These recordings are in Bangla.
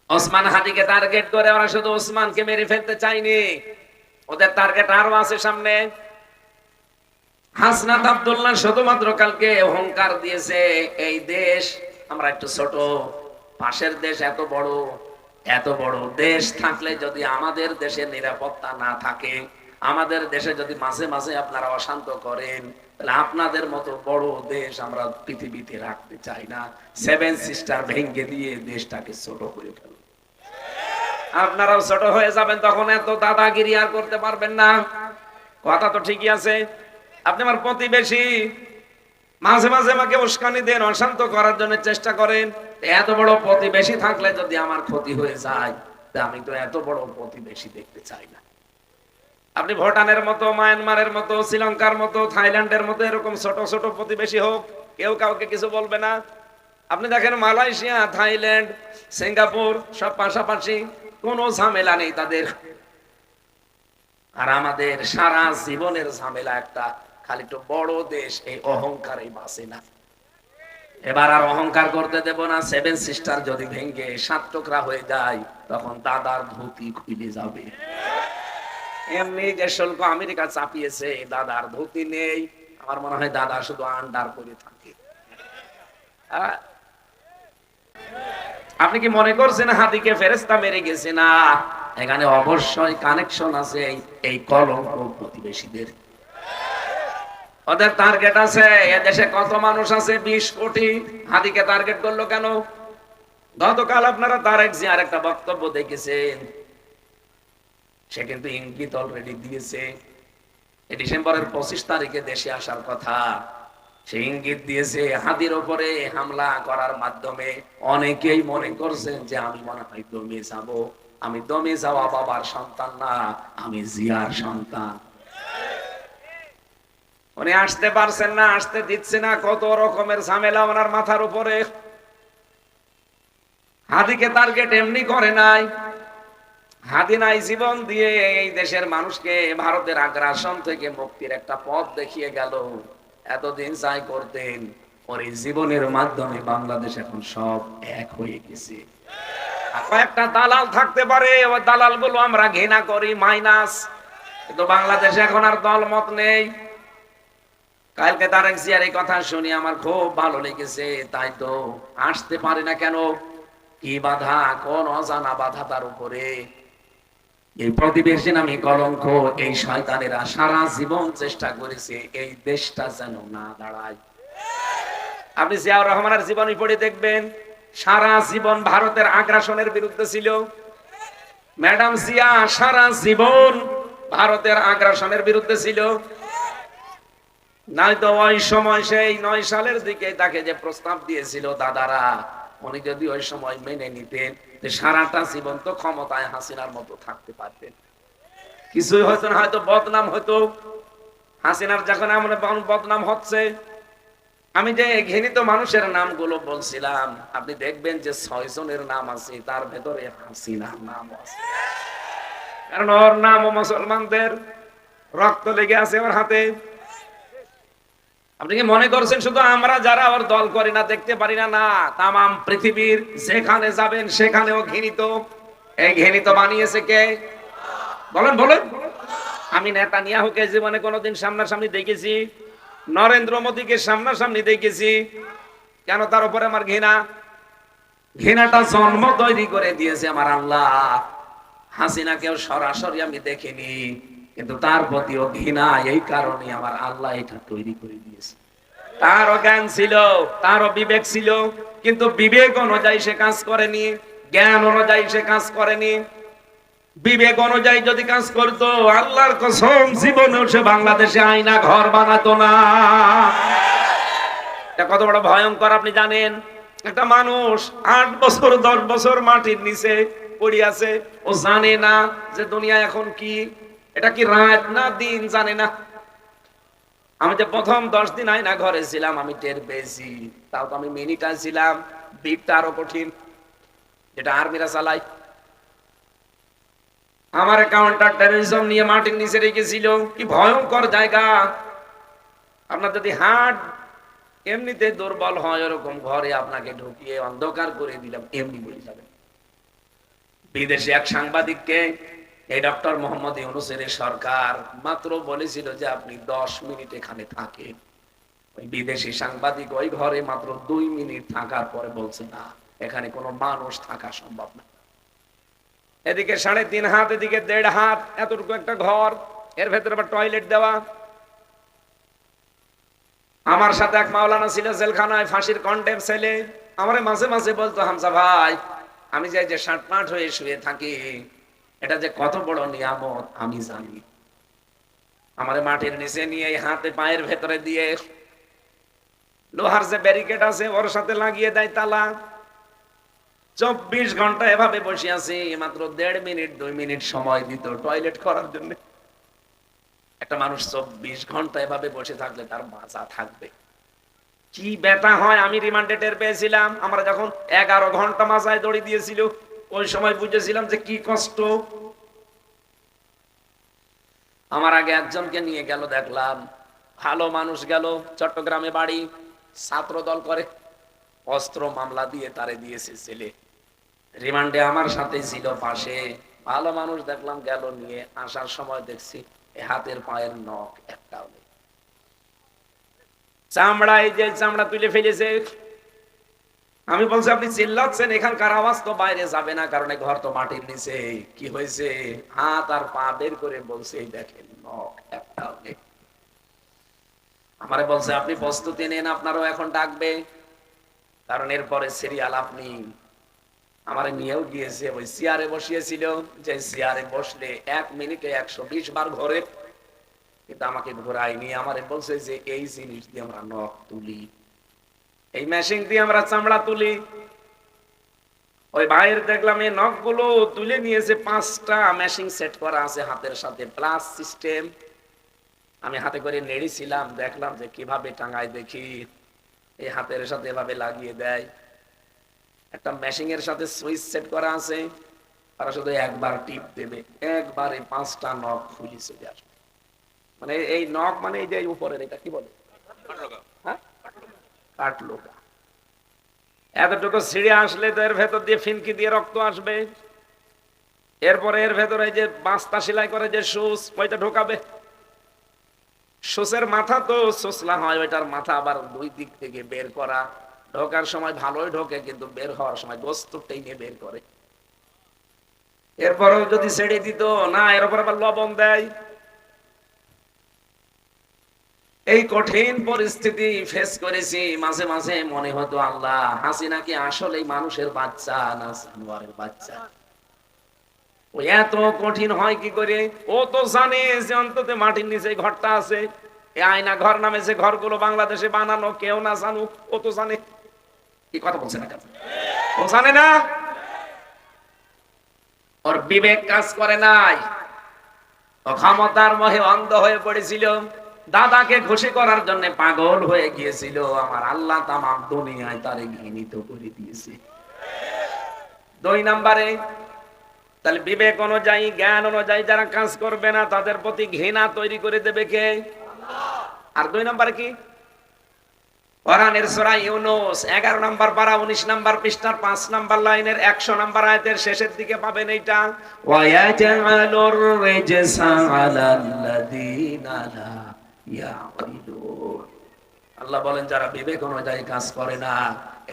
ওসমান হাদিকে টার্গেট করে ওরা শুধু ওসমানকে মেরে ফেলতে চায়নি, ওদের টার্গেট আরো আছে সামনে। হাসনাত আব্দুল্লাহ শুধুমাত্র কালকে অহংকার দিয়েছে, এই দেশ আমরা একটু ছোট, পাশের দেশ এত বড়, এত বড় দেশ থাকলে যদি আমাদের দেশে নিরাপত্তা না থাকে, আমাদের দেশে যদি মাঝে মাঝে আপনারা অশান্ত করেন, তাহলে আপনাদের মতো বড় দেশ আমরা পৃথিবীতে রাখতে চাই না। সেভেন সিস্টার ভেঙে দিয়ে দেশটাকে ছোট করে ফেলুন, আপনারাও ছোট হয়ে যাবেন, তখন এত দাদাগিরি আর করতে পারবেন না। কথা তো ঠিকই আছে। আপনি আমার প্রতিবেশী, মাঝে মাঝে আমাকে উস্কানি দেন, অশান্ত করার জন্য চেষ্টা করেন। এত বড় প্রতিবেশী থাকলে যদি আমার ক্ষতি হয়ে যায়, তা আমি তো এত বড় প্রতিবেশী দেখতে চাই না। আপনি ভুটানের মতো, মায়ানমারের মতো, শ্রীলঙ্কার মতো, থাইল্যান্ডের মতো এরকম ছোট ছোট প্রতিবেশী হোক, কেউ কাউকে কিছু বলবে না। আপনি দেখেন মালয়েশিয়া, থাইল্যান্ড, সিঙ্গাপুর সব পাশাপাশি, কোনো ঝামেলা নেই তাদের। আর আমাদের সারা জীবনের ঝামেলা একটা, খালি একটু বড় দেশ, এই অহংকারই বাঁচে না। এবার আর অহংকার করতে দেব না। সেভেন সিস্টার যদি ভেঙে সাত টুকরা হয়ে যায়, তখন দাদার ধুতি খুলে যাবে। এমনি যে শুল্ক আমেরিকা চাপিয়েছে, দাদার ধুতি নেই। আমার মনে হয় দাদা শুধু আন্ডার করে থাকে। আপনি কি মনে করছেন হাদিকে ফেরেশতা মেরে গেছে? না, এখানে অবশ্যই কানেকশন আছে এই কলঙ্ক প্রতিবেশীদের। ওদের টার্গেট আছে, এদেশে কত মানুষ আছে? 20 কোটি। হাদিকে টার্গেট করলো কেন? গতকাল আপনারা তারেক জিয়ার একটা বক্তব্য দেখেছেন, সে কিন্তু ইঙ্গিত অলরেডি দিয়েছে ডিসেম্বরের 25 তারিখে দেশে আসার কথা। সে ইঙ্গিত দিয়েছে হাদির উপরে হামলা করার মাধ্যমে অনেকেই মনে করছেন যে আমি মনে হয় দমে যাব। আমি দমে যাওয়া বাবার সন্তান না, আমি জিয়ার সন্তান। উনি আসতে পারছেন না, আসতে দিচ্ছে না, কত রকমের ঝামেলা ওনার মাথার উপরে। হাদিকে টার্গেট এমনি করে নাই। হাদি নাই জীবন দিয়ে এই দেশের মানুষকে ভারতের আগ্রাসন থেকে মুক্তির একটা পথ দেখিয়ে গেল। এতদিন যাই করতেন, ওর এই জীবনের মাধ্যমে বাংলাদেশ এখন সব এক হয়ে গেছে। কয়েকটা দালাল থাকতে পারে, ওই দালাল গুলো আমরা ঘৃণা করি, মাইনাস, কিন্তু বাংলাদেশে এখন আর দলমত নেই। কালকে তারেক জিয়ার এই কথা শুনি আমার খুব ভালো লেগেছে। তাই তো আসতে পারে না কেন? কি বাধা, কোন অজানা বাধা তার উপরে? এই প্রতিবেশী নামী কলঙ্ক, এই শয়তানেরা সারা জীবন চেষ্টা করেছে এই দেশটা যেন না দাঁড়ায়। আপনি জিয়াউর রহমানের জীবনী পড়ে দেখবেন, সারা জীবন ভারতের আগ্রাসনের বিরুদ্ধে ছিল। ম্যাডাম জিয়া সারা জীবন ভারতের আগ্রাসনের বিরুদ্ধে ছিল। নয়তো ওই সময় সেই 9 সালের দিকে তাকে যে প্রস্তাব দিয়েছিল দাদারা, উনি যদি ওই সময় মেনে নিতেন, সারাটা জীবন তো ক্ষমতায় হাসিনার মতো থাকতে পারতেন। কিছুই হয়তো না, হয়তো বদনাম হতো। হাসিনার যখন এমন বদনাম হচ্ছে, আমি যে ঘৃণিত মানুষের নামগুলো বলছিলাম, আপনি দেখবেন যে 6 জনের নাম আছে, তার ভেতরে হাসিনার নাম আছে। কারণ ওর নাম ও মুসলমানদের রক্ত লেগে আছে ওর হাতে। আপনি কি মনে করছেন শুধু আমরা যারা ওর দল করি না দেখতে পারি না? না, তামাম পৃথিবীর যেখানে যাবেন সেখানেও ঘৃণিত। এই ঘৃণিত বানিয়েছে কে? বলেন বলেন। আমি নেতানিয়াহুকে জীবনে কোনোদিন সামনাসামনি দেখেছি? নরেন্দ্র মোদীকে সামনাসামনি দেখেছি? কেন তার উপরে আমার ঘৃণা? ঘৃণাটা জন্ম তৈরি করে দিয়েছে আমার আল্লাহ। হাসিনাকেও সরাসরি আমি দেখিনি, কিন্তু তার প্রতিও ঘৃণা এই কারণে আমার আল্লাহ এটা তৈরি করে দিয়েছে। তারও জ্ঞান ছিল, তারও বিবেক ছিল, কিন্তু বিবেক অনুযায়ী সে কাজ করেনি, জ্ঞান অনুযায়ী সে কাজ করেনি। বিবেক অনুযায়ী যদি কাজ করতো, আল্লাহর কসম জীবনেও সে বাংলাদেশে আয়না ঘর বানাতো না। এটা কত বড় ভয়ঙ্কর আপনি জানেন? একটা মানুষ 8 বছর 10 বছর মাটির নিচে পড়ে আছে, ও জানে না যে দুনিয়া এখন কি, এটা কি রাত না দিন জানে না। আমি যে প্রথম 10 দিন আয়না ঘরে ছিলাম, আমি টের পেয়েছি। তাও তো আমি মিনিটা ছিলাম, বিটটা আরো কঠিন, যেটা আর্মিরা চালায়। আমার কাউন্টার টেররিজম নিয়ে মাটির নিচে রেখেছিল, কি ভয়ঙ্কর জায়গা। আপনার যদি হার্ট এমনিতে দুর্বল হয়, ওরকম ঘরে আপনাকে ঢুকিয়ে অন্ধকার করে দিলাম, এমনি বলে যাবেন। বিদেশি এক সাংবাদিককে এই ডক্টর মোহাম্মদ ইউনূসের সরকার মাত্র বলেছিল যে আপনি 10 মিনিট এখানে থাকেন। ওই বিদেশি সাংবাদিক ওই ঘরে মাত্র 2 মিনিট থাকার পরে বলছে না, এখানে কোনো মানুষ থাকা সম্ভব না। এদিকে 3.5 হাত, এদিকে 1.5 হাত, এতটুকু একটা ঘর, এর ভেতরে আবার টয়লেট দেওয়া। আমার সাথে এক মাওলানা ছিল জেলখানায়, ফাঁসির কন্ডেম ছেলে। আমারে মাঝে মাঝে বলতো, হামজা ভাই, আমি যে 60 হয়ে শুয়ে থাকি, এটা যে কত বড় নিয়ামত আমি জানি। আমারে মাটির নিচে নিয়ে হাতে পায়ের ভেতরে দিয়ে লোহার যে ব্যারিকেড আছে ওর সাথে লাগিয়ে দেয় তালা। 24 ঘন্টা এভাবে বসে আছি, মাত্র 1.5 মিনিট 2 মিনিট সময় দিত টয়লেট করার জন্য। একটা মানুষ 24 ঘন্টা এভাবে বসে থাকলে তার মাজা থাকবে, কি ব্যথা হয় আমি রিমান্ডে টের পেয়েছিলাম। আমরা যখন 11 ঘন্টা মাজায় দড়ি দিয়েছিল, ওই সময় বুঝেছিলাম যে কি কষ্ট। আমার আগে একজনকে নিয়ে গেল, দেখলাম ভালো মানুষ গেল, চট্টগ্রামে বাড়ি, ছাত্র দল করে, অস্ত্র মামলা দিয়ে তারে দিয়েছে ছেলে। রিমান্ডে আমার সাথে ছিল পাশে, ভালো মানুষ দেখলাম গেল, নিয়ে আসার সময় দেখছি হাতের পায়ের নখ একটাও নেই, চামড়া, এই যে চামড়া তুলে ফেলেছে। আমি বলছি আপনি চিল্লাচ্ছেন, এখানকার আওয়াজ তো বাইরে যাবে না, কারণ ঘর তো মাটির নিচে। কি হয়েছে? হাত আর পা বের করে বলছে এই দেখেন নখ একটাও নেই। আমারে বলছে আপনি প্রস্তুতি নেন, আপনারও এখন ডাকবে, কারণ এরপরে সিরিয়াল আপনি। আমারে নিয়েও গিয়েছে, ওই চেয়ারে বসিয়েছিল, যে চেয়ারে বসলে 1 মিনিটে 120 বার ঘোরে, কিন্তু আমাকে ঘোরায়নি। আমারে বলছে যে এই জিনিস দিয়ে আমরা নখ তুলি, এই মেশিন দিয়ে আমরা চামড়া তুলি। ওই ভাইয়ের দেখলাম এই নখগুলো তুলে নিয়েছে, 5টা মেশিন সেট করা আছে হাতের সাথে, প্লাস সিস্টেম। আমি হাতে করে নেড়েছিলাম, দেখলাম যে কিভাবে টাঙায়, দেখি এই হাতের সাথে এভাবে লাগিয়ে দেয়। একটা মেশিন এর সাথে সুইচ সেট করা আছে, আর শুধু একবার টিপ দেবে, একবারে 5টা নখ খুলে চলে আসবে। মানে এই নখ মানে এই যে উপরের, এটা কি বলে? হ্যাঁ, কাটলোকা। এতটুকু ছিঁড়ে আসলে তো এর ভেতর দিয়ে ফিনকি দিয়ে রক্ত আসবে। এরপরে এর ভেতরে যে বাস্তা সেলাই করে যে সুচ, ওইটা ঢোকাবে। সুচের মাথা তো সুচলা হয়, ওইটার মাথা আবার 2 দিক থেকে বের করা। ঢোকার সময় ভালোই ঢোকে, কিন্তু বের হওয়ার সময় গোস্ত টেনে বের করে। এরপরেও যদি ছেড়ে দিত না, এর উপর আবার লবণ দেয়। এই কঠিন পরিস্থিতি ফেস করেছি। মাঝে মাঝে মনে হতো, আল্লাহ, হাসিনা কি আসলে মানুষের বাচ্চা না জানোয়ারের বাচ্চা? ও এত কঠিন হয় কি করে? ও তো জানে যে অন্তত মাটির নিচে ঘরটা আছে, এই আয়না ঘর নামে যে ঘরগুলো বাংলাদেশে বানানো, কেউ না জানুক, ও তো জানে। কি কথা বলছে না? ও জানে না, ওর বিবেক কাজ করে নাই, ও ক্ষমতার মোহে অন্ধ হয়ে পড়েছিল, দাদাকে খুশি করার জন্য পাগল হয়ে গিয়েছিল। আমার আল্লাহ তামাম দুনিয়ায় তারে ঘৃণিত করে দিয়েছে। 2 নম্বরে, তাহলে বিবেক অনুযায়ী, জ্ঞান অনুযায়ী যারা কাজ করবে না, তাদের প্রতি ঘৃণা তৈরি করে দেবে কে? আর 2 নম্বরে কি? কোরআনের সূরা ইউনূস 11 নম্বর পারা 19 নম্বর পৃষ্ঠার 5 নম্বর লাইনের 100 নম্বর আয়াতের শেষের দিকে পাবেন এইটা, ওয়ায়াজআলুর রিজসা আলাল্লাযীনা লা ইয়াকিলুন। আল্লাহ বলেন যারা বিবেক অনুযায়ী কাজ করে না,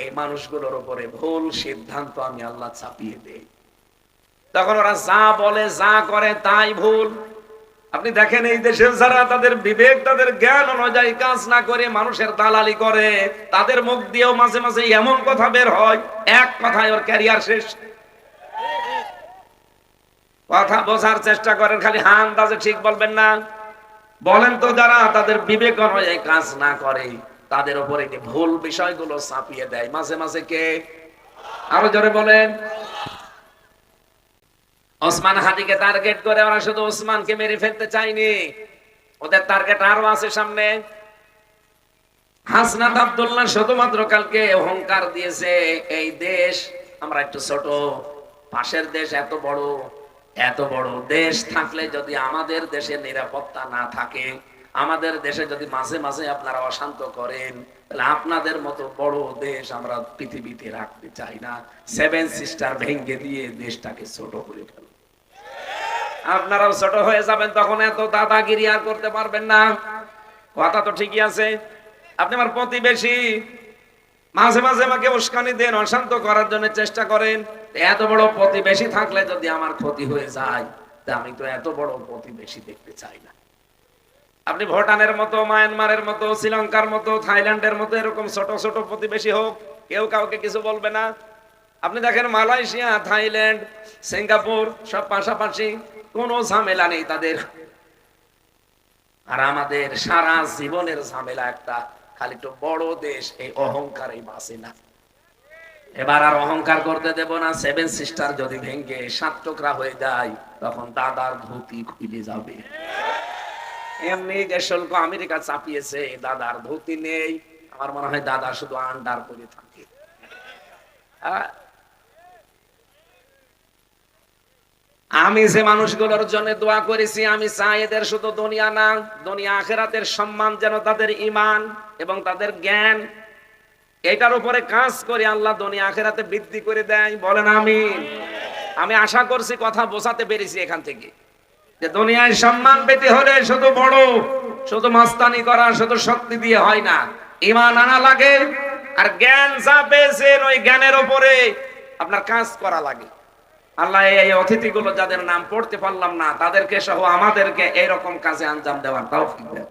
এই মানুষগুলোর উপরে ভুল সিদ্ধান্ত আমি আল্লাহ চাপিয়ে দেই। তখন ওরা যা বলে, যা করে তাই ভুল। আপনি দেখেন এই দেশের যারা তাদের বিবেক, তাদের জ্ঞান অনুযায়ী কাজ না করে মানুষের দালালি করে, তাদের মুখ দিয়েও মাঝে মাঝে এমন কথা বের হয়, এক কথায় ওর ক্যারিয়ার শেষ। কথা বোঝার চেষ্টা করেন, খালি হান দাজে ঠিক বলবেন না। বলেন তো, যারা তাদের বিবেক অনুযায়ী কাজ না করে, তাদের উপরে যে ভুল বিষয়গুলো চাপিয়ে দেয় মাঝে মাঝে কে? আরো জোরে বলেন। ওসমান হাদিকে টার্গেট করে ওরা শুধু ওসমানকে মেরে ফেলতে চায়নি, ওদের টার্গেট আরো আছে সামনে। হাসনাত আব্দুল্লাহ শুধুমাত্র কালকে অহংকার দিয়েছে, এই দেশ আমরা একটু ছোট, পাশের দেশ এত বড়, এত বড় দেশ থাকলে যদি আমাদের দেশে নিরাপত্তা না থাকে, আমাদের দেশে যদি মাঝে মাঝে আপনারা অশান্ত করেন, তাহলে আপনাদের মতো বড় দেশ আমরা পৃথিবীতে রাখতে চাই না। সেভেন সিস্টার ভেঙে দিয়ে দেশটাকে ছোট করে ফেলব। আপনারাও ছোট হয়ে যাবেন, তখন এত দাদাগিরি আর করতে পারবেন না। কথা তো ঠিকই আছে। আপনি আমার প্রতিবেশী, মাঝে মাঝে আমাকে উস্কানি দেন, অশান্ত করার জন্য চেষ্টা করেন। এত বড় প্রতিবেশী থাকলে যদি আমার ক্ষতি হয়ে যায়, তা আমি তো এত বড় প্রতিবেশী দেখতে চাই না। আপনি ভুটানের মতো, মায়ানমারের মতো, শ্রীলঙ্কার মতো, থাইল্যান্ডের মতো এরকম ছোট ছোট প্রতিবেশী হোক, কেউ কাউকে কিছু বলবে না। আপনি দেখেন মালয়েশিয়া, থাইল্যান্ড, সিঙ্গাপুর সব পাশাপাশি, কোনো ঝামেলা নেই তাদের। আর আমাদের সারা জীবনের ঝামেলা একটা, খালি একটু বড় দেশ, এই অহংকারে বাঁচে না। এবার আর অহংকার করতে দেব না। সেভেন সিস্টার যদি ভেঙে 7 টুকরা হয়ে যায়, তখন দাদার ধুতি খুলে যাবে। এমনি যে শুল্ক আমেরিকা চাপিয়েছে, দাদার ধুতি নেই। আমার মনে হয় দাদা শুধু আন্ডার করে থাকে। আমি যে মানুষগুলোর জন্য দোয়া করেছি, আমি চাই এদের শুধু দুনিয়া না, দুনিয়া আখিরাতের সম্মান যেন তাদের ঈমান এবং তাদের জ্ঞান, এটার উপরে কাজ করে আল্লাহ দুনিয়া আখিরাতে বৃদ্ধি করে দেয়। বলেন আমিন। আমি আশা করছি কথা বোঝাতে পেরেছি এখান থেকে, যে দুনিয়ায় সম্মান পেতে হলে শুধু বড়, শুধু মাস্তানি করা, শুধু শক্তি দিয়ে হয় না, ঈমান আনা লাগে। আর জ্ঞান যা পেয়েছেন, ওই জ্ঞানের উপরে আপনার কাজ করা লাগে। আল্লাহ এই অতিথিগুলো যাদের নাম পড়তে পারলাম না, তাদেরকে সহ আমাদেরকে এইরকম কাজে আঞ্জাম দেওয়ার তৌফিক দেন।